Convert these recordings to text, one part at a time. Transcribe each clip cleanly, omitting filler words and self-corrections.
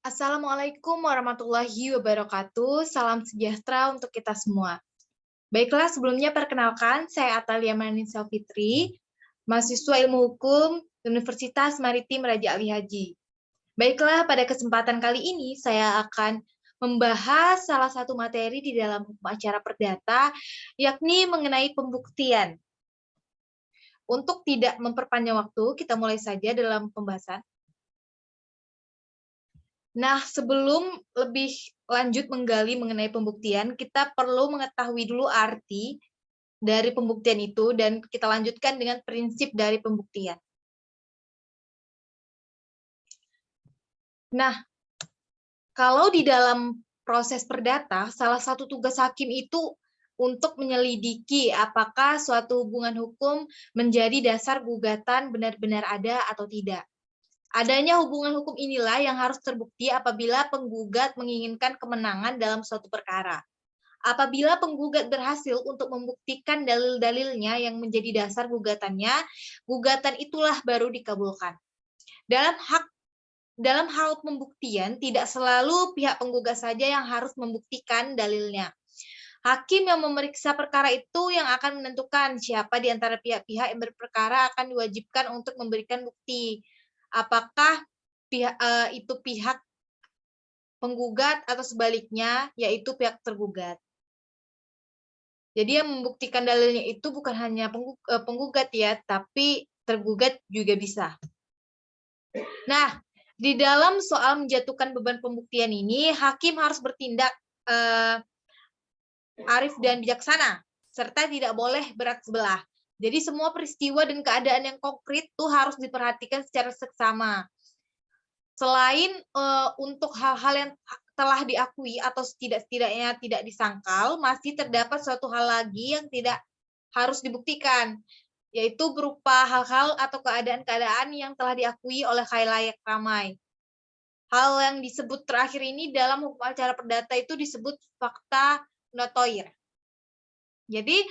Assalamualaikum warahmatullahi wabarakatuh. Salam sejahtera untuk kita semua. Baiklah, sebelumnya perkenalkan, saya Atalia Maninsa Fitri, mahasiswa Ilmu Hukum Universitas Maritim Raja Ali Haji. Baiklah, pada kesempatan kali ini saya akan membahas salah satu materi di dalam hukum acara perdata, yakni mengenai pembuktian. Untuk tidak memperpanjang waktu, kita mulai saja dalam pembahasan. Nah, sebelum lebih lanjut menggali mengenai pembuktian, kita perlu mengetahui dulu arti dari pembuktian itu, dan kita lanjutkan dengan prinsip dari pembuktian. Nah, kalau di dalam proses perdata, salah satu tugas hakim itu untuk menyelidiki apakah suatu hubungan hukum menjadi dasar gugatan benar-benar ada atau tidak. Adanya hubungan hukum inilah yang harus terbukti apabila penggugat menginginkan kemenangan dalam suatu perkara. Apabila penggugat berhasil untuk membuktikan dalil-dalilnya yang menjadi dasar gugatannya, gugatan itulah baru dikabulkan. Dalam hal pembuktian, tidak selalu pihak penggugat saja yang harus membuktikan dalilnya. Hakim yang memeriksa perkara itu yang akan menentukan siapa di antara pihak-pihak yang berperkara akan diwajibkan untuk memberikan bukti. Apakah itu pihak penggugat atau sebaliknya, yaitu pihak tergugat. Jadi yang membuktikan dalilnya itu bukan hanya penggugat ya, tapi tergugat juga bisa. Nah, di dalam soal menjatuhkan beban pembuktian ini, hakim harus bertindak arif dan bijaksana, serta tidak boleh berat sebelah. Jadi semua peristiwa dan keadaan yang konkret tuh harus diperhatikan secara seksama. Selain untuk hal-hal yang telah diakui atau setidaknya tidak disangkal, masih terdapat suatu hal lagi yang tidak harus dibuktikan, yaitu berupa hal-hal atau keadaan-keadaan yang telah diakui oleh khalayak ramai. Hal yang disebut terakhir ini dalam hukum acara perdata itu disebut fakta notoir. Jadi,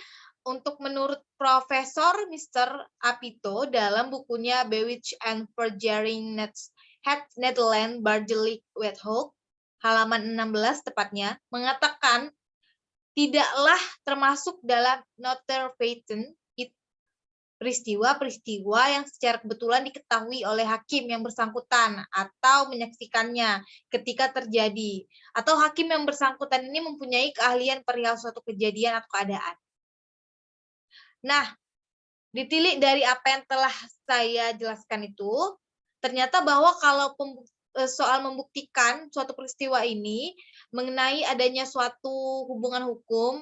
untuk menurut Profesor Mr. Apito dalam bukunya Bewitched and Perjuring Netherlands Bargelijk Wethoek, halaman 16 tepatnya, mengatakan tidaklah termasuk dalam noterfeiten peristiwa-peristiwa yang secara kebetulan diketahui oleh hakim yang bersangkutan atau menyaksikannya ketika terjadi, atau hakim yang bersangkutan ini mempunyai keahlian perihal suatu kejadian atau keadaan. Nah, ditilik dari apa yang telah saya jelaskan itu, ternyata bahwa kalau soal membuktikan suatu peristiwa ini mengenai adanya suatu hubungan hukum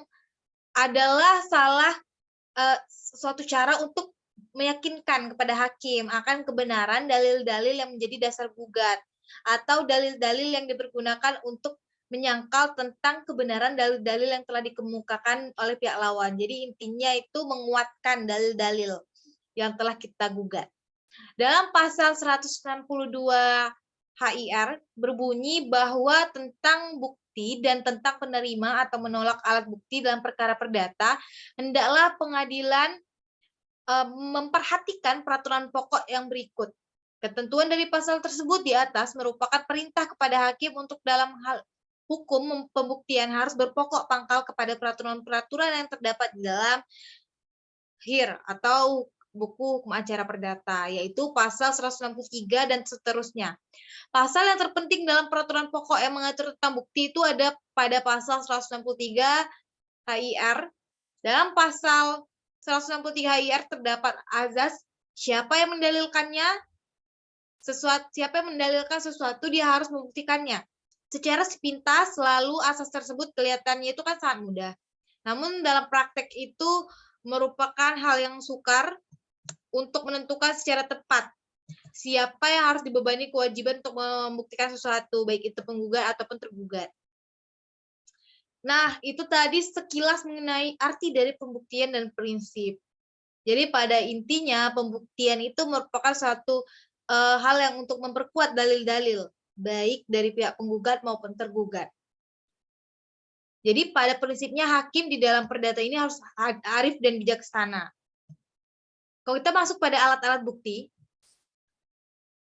adalah suatu cara untuk meyakinkan kepada hakim akan kebenaran dalil-dalil yang menjadi dasar gugat, atau dalil-dalil yang dipergunakan untuk menyangkal tentang kebenaran dalil-dalil yang telah dikemukakan oleh pihak lawan. Jadi intinya itu menguatkan dalil-dalil yang telah kita gugat. Dalam pasal 162 HIR berbunyi bahwa tentang bukti dan tentang penerima atau menolak alat bukti dalam perkara perdata, hendaklah pengadilan memperhatikan peraturan pokok yang berikut. Ketentuan dari pasal tersebut di atas merupakan perintah kepada hakim untuk dalam hal hukum pembuktian harus berpokok pangkal kepada peraturan-peraturan yang terdapat di dalam HIR atau buku hukum acara perdata, yaitu pasal 163 dan seterusnya. Pasal yang terpenting dalam peraturan pokok yang mengatur tentang bukti itu ada pada pasal 163 HIR. Dalam pasal 163 HIR terdapat azas siapa yang mendalilkannya, siapa yang mendalilkan sesuatu dia harus membuktikannya. Secara sepintas selalu asas tersebut kelihatannya itu kan sangat mudah. Namun dalam praktek itu merupakan hal yang sukar untuk menentukan secara tepat siapa yang harus dibebani kewajiban untuk membuktikan sesuatu, baik itu penggugat ataupun tergugat. Nah, itu tadi sekilas mengenai arti dari pembuktian dan prinsip. Jadi pada intinya pembuktian itu merupakan suatu hal yang untuk memperkuat dalil-dalil, baik dari pihak penggugat maupun tergugat. Jadi pada prinsipnya hakim di dalam perdata ini harus arif dan bijaksana. Kalau kita masuk pada alat-alat bukti,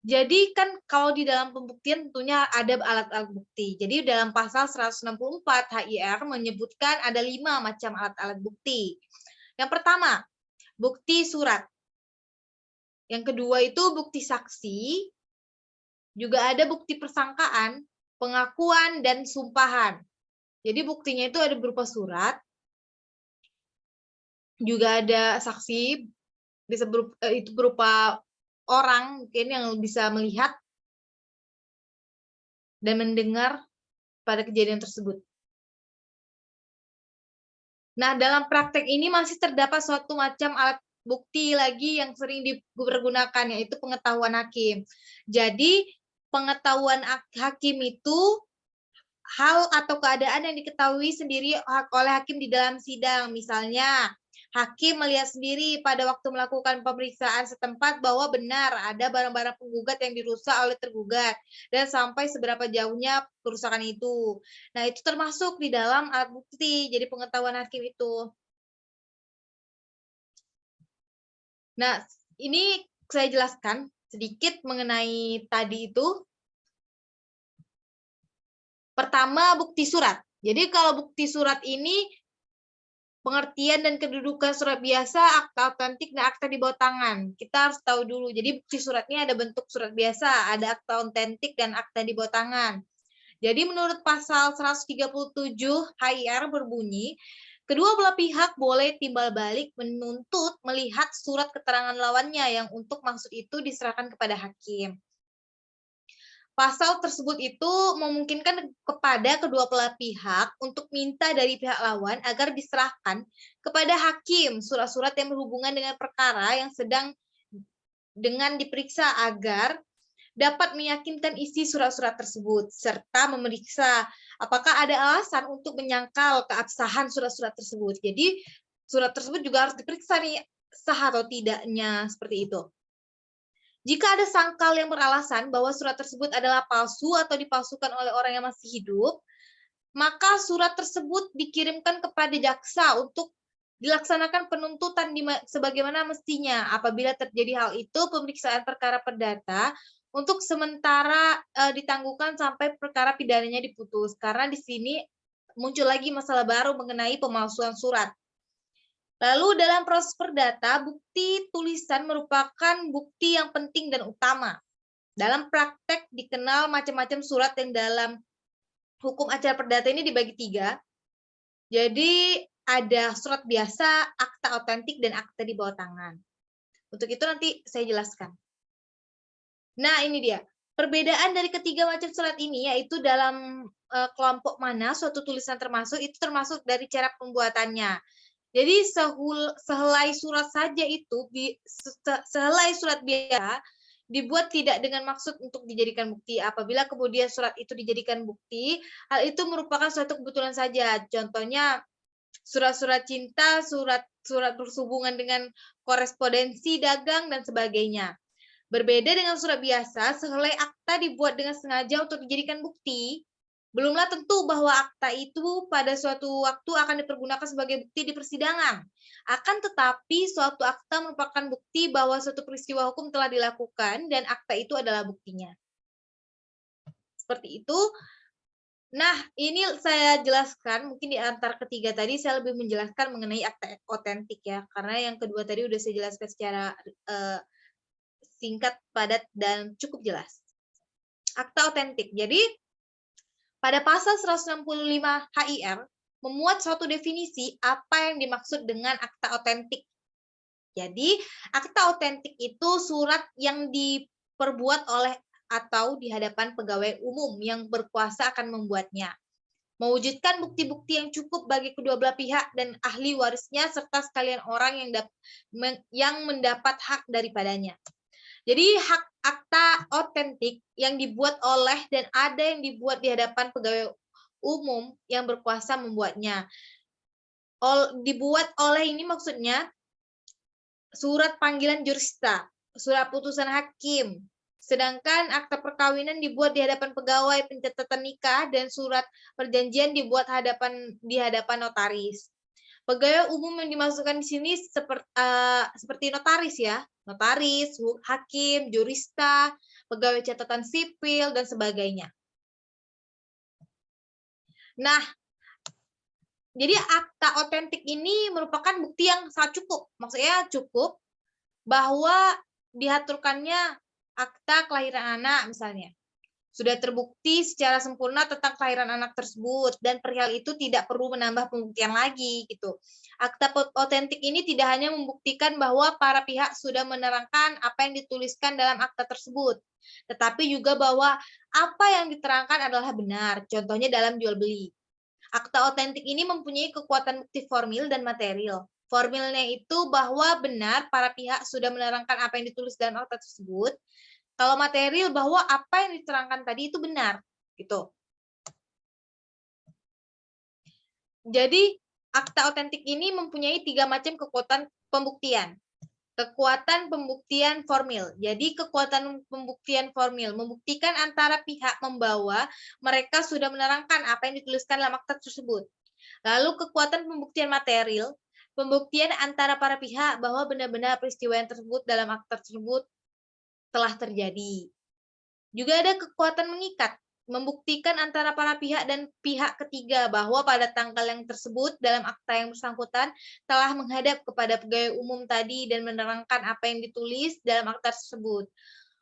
Jadi kan kalau di dalam pembuktian tentunya ada alat-alat bukti. Jadi dalam pasal 164 HIR menyebutkan ada 5 macam alat-alat bukti. Yang pertama, bukti surat. Yang kedua itu bukti saksi. Juga ada bukti persangkaan, pengakuan, dan sumpahan. Jadi buktinya itu ada berupa surat, juga ada saksi, bisa itu berupa orang mungkin yang bisa melihat dan mendengar pada kejadian tersebut. Nah, dalam praktek ini masih terdapat suatu macam alat bukti lagi yang sering dipergunakan, yaitu pengetahuan hakim. Jadi, pengetahuan hakim itu hal atau keadaan yang diketahui sendiri oleh hakim di dalam sidang. Misalnya, hakim melihat sendiri pada waktu melakukan pemeriksaan setempat bahwa benar ada barang-barang penggugat yang dirusak oleh tergugat dan sampai seberapa jauhnya kerusakan itu. Nah, itu termasuk di dalam alat bukti. Jadi pengetahuan hakim itu. Nah, ini saya jelaskan sedikit mengenai tadi itu. Pertama, bukti surat. Jadi kalau bukti surat ini pengertian dan kedudukan surat biasa, akta otentik, dan akta di bawah tangan. Kita harus tahu dulu. Jadi bukti suratnya ada bentuk surat biasa, ada akta otentik, dan akta di bawah tangan. Jadi menurut pasal 137 HIR berbunyi, kedua belah pihak boleh timbal balik menuntut melihat surat keterangan lawannya yang untuk maksud itu diserahkan kepada hakim. Pasal tersebut itu memungkinkan kepada kedua belah pihak untuk minta dari pihak lawan agar diserahkan kepada hakim surat-surat yang berhubungan dengan perkara yang sedang dengan diperiksa agar dapat meyakinkan isi surat-surat tersebut, serta memeriksa apakah ada alasan untuk menyangkal keabsahan surat-surat tersebut. Jadi, surat tersebut juga harus diperiksa nih, sah atau tidaknya, seperti itu. Jika ada sangkal yang beralasan bahwa surat tersebut adalah palsu atau dipalsukan oleh orang yang masih hidup, maka surat tersebut dikirimkan kepada jaksa untuk dilaksanakan penuntutan sebagaimana mestinya. Apabila terjadi hal itu, pemeriksaan perkara perdata untuk sementara ditangguhkan sampai perkara pidananya diputus. Karena di sini muncul lagi masalah baru mengenai pemalsuan surat. Lalu dalam proses perdata, bukti tulisan merupakan bukti yang penting dan utama. Dalam praktek dikenal macam-macam surat yang dalam hukum acara perdata ini dibagi 3. Jadi ada surat biasa, akta otentik, dan akta di bawah tangan. Untuk itu nanti saya jelaskan. Nah, ini dia. Perbedaan dari ketiga macam surat ini yaitu dalam kelompok mana suatu tulisan termasuk, itu termasuk dari cara pembuatannya. Jadi sehelai surat saja itu, sehelai surat biasa dibuat tidak dengan maksud untuk dijadikan bukti. Apabila kemudian surat itu dijadikan bukti, hal itu merupakan suatu kebetulan saja. Contohnya surat-surat cinta, surat berhubungan dengan korespondensi dagang, dan sebagainya. Berbeda dengan surat biasa, sehelai akta dibuat dengan sengaja untuk dijadikan bukti. Belumlah tentu bahwa akta itu pada suatu waktu akan dipergunakan sebagai bukti di persidangan. Akan tetapi, suatu akta merupakan bukti bahwa suatu peristiwa hukum telah dilakukan dan akta itu adalah buktinya. Seperti itu. Nah, ini saya jelaskan, mungkin di antara ketiga tadi saya lebih menjelaskan mengenai akta otentik ya, karena yang kedua tadi udah saya jelaskan secara singkat, padat, dan cukup jelas. Akta otentik. Jadi, pada pasal 165 HIR memuat suatu definisi apa yang dimaksud dengan akta otentik. Jadi, akta otentik itu surat yang diperbuat oleh atau di hadapan pegawai umum yang berkuasa akan membuatnya. Mewujudkan bukti-bukti yang cukup bagi kedua belah pihak dan ahli warisnya serta sekalian orang yang mendapat hak daripadanya. Jadi hak akta otentik yang dibuat oleh dan ada yang dibuat di hadapan pegawai umum yang berkuasa membuatnya. Dibuat oleh ini maksudnya surat panggilan jurista, surat putusan hakim, sedangkan akta perkawinan dibuat di hadapan pegawai pencatatan nikah dan surat perjanjian dibuat di hadapan notaris. Pegawai umum yang dimasukkan di sini seperti notaris ya, notaris, hakim, jurista, pegawai catatan sipil, dan sebagainya. Nah, jadi akta otentik ini merupakan bukti yang sangat cukup. Maksudnya cukup bahwa diaturkannya akta kelahiran anak misalnya. Sudah terbukti secara sempurna tentang kelahiran anak tersebut dan perihal itu tidak perlu menambah pembuktian lagi gitu. Akta otentik ini tidak hanya membuktikan bahwa para pihak sudah menerangkan apa yang dituliskan dalam akta tersebut, tetapi juga bahwa apa yang diterangkan adalah benar, contohnya dalam jual beli. Akta otentik ini mempunyai kekuatan bukti formil dan material. Formilnya itu bahwa benar para pihak sudah menerangkan apa yang ditulis dalam akta tersebut. Kalau material bahwa apa yang diterangkan tadi itu benar, gitu. Jadi akta otentik ini mempunyai 3 macam kekuatan pembuktian. Kekuatan pembuktian formil. Jadi kekuatan pembuktian formil membuktikan antara pihak membawa mereka sudah menerangkan apa yang dituliskan dalam akta tersebut. Lalu kekuatan pembuktian material, pembuktian antara para pihak bahwa benar-benar peristiwa yang tersebut dalam akta tersebut telah terjadi. Juga ada kekuatan mengikat, membuktikan antara para pihak dan pihak ketiga bahwa pada tanggal yang tersebut dalam akta yang bersangkutan telah menghadap kepada pegawai umum tadi dan menerangkan apa yang ditulis dalam akta tersebut.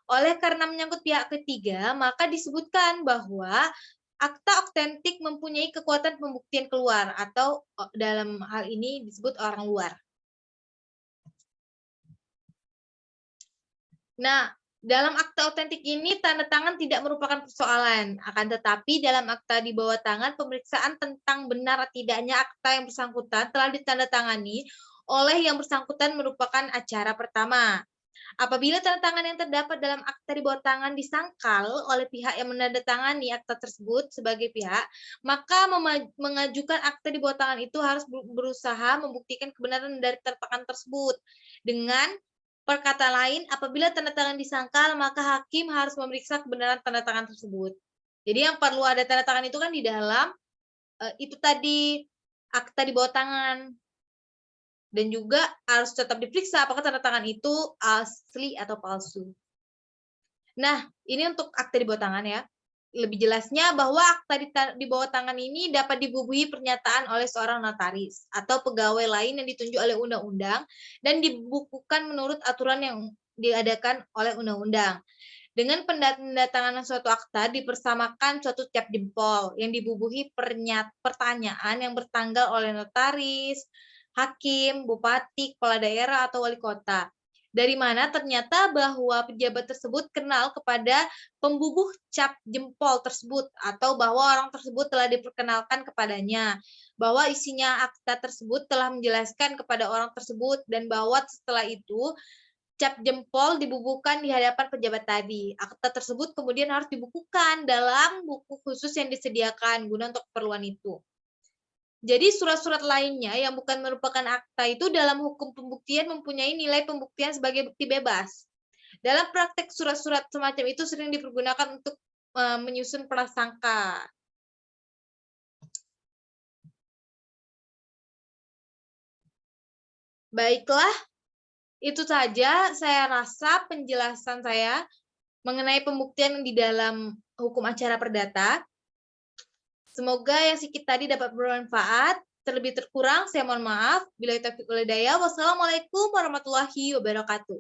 Oleh karena menyangkut pihak ketiga, maka disebutkan bahwa akta otentik mempunyai kekuatan pembuktian keluar atau dalam hal ini disebut orang luar. Nah, dalam akta otentik ini tanda tangan tidak merupakan persoalan, akan tetapi dalam akta di bawah tangan pemeriksaan tentang benar tidaknya akta yang bersangkutan telah ditandatangani oleh yang bersangkutan merupakan acara pertama. Apabila tanda tangan yang terdapat dalam akta di bawah tangan disangkal oleh pihak yang menandatangani akta tersebut sebagai pihak, maka mengajukan akta di bawah tangan itu harus berusaha membuktikan kebenaran dari tanda tangan tersebut dengan perkataan lain, apabila tanda tangan disangkal, maka hakim harus memeriksa kebenaran tanda tangan tersebut. Jadi yang perlu ada tanda tangan itu kan di dalam itu tadi akta di bawah tangan. Dan juga harus tetap diperiksa apakah tanda tangan itu asli atau palsu. Nah, ini untuk akta di bawah tangan ya. Lebih jelasnya bahwa akta di bawah tangan ini dapat dibubuhi pernyataan oleh seorang notaris atau pegawai lain yang ditunjuk oleh undang-undang dan dibukukan menurut aturan yang diadakan oleh undang-undang. Dengan pendatanganan suatu akta dipersamakan suatu cap jempol yang dibubuhi pertanyaan yang bertanggal oleh notaris, hakim, bupati, kepala daerah, atau wali kota. Dari mana ternyata bahwa pejabat tersebut kenal kepada pembubuh cap jempol tersebut atau bahwa orang tersebut telah diperkenalkan kepadanya, bahwa isinya akta tersebut telah menjelaskan kepada orang tersebut dan bahwa setelah itu cap jempol dibubuhkan di hadapan pejabat tadi. Akta tersebut kemudian harus dibukukan dalam buku khusus yang disediakan guna untuk keperluan itu. Jadi surat-surat lainnya yang bukan merupakan akta itu dalam hukum pembuktian mempunyai nilai pembuktian sebagai bukti bebas. Dalam praktek surat-surat semacam itu sering dipergunakan untuk menyusun prasangka. Baiklah, itu saja saya rasa penjelasan saya mengenai pembuktian di dalam hukum acara perdata. Semoga yang sedikit tadi dapat bermanfaat. Terlebih terkurang, saya mohon maaf. Bila taufiq wal hidayah. Wassalamualaikum warahmatullahi wabarakatuh.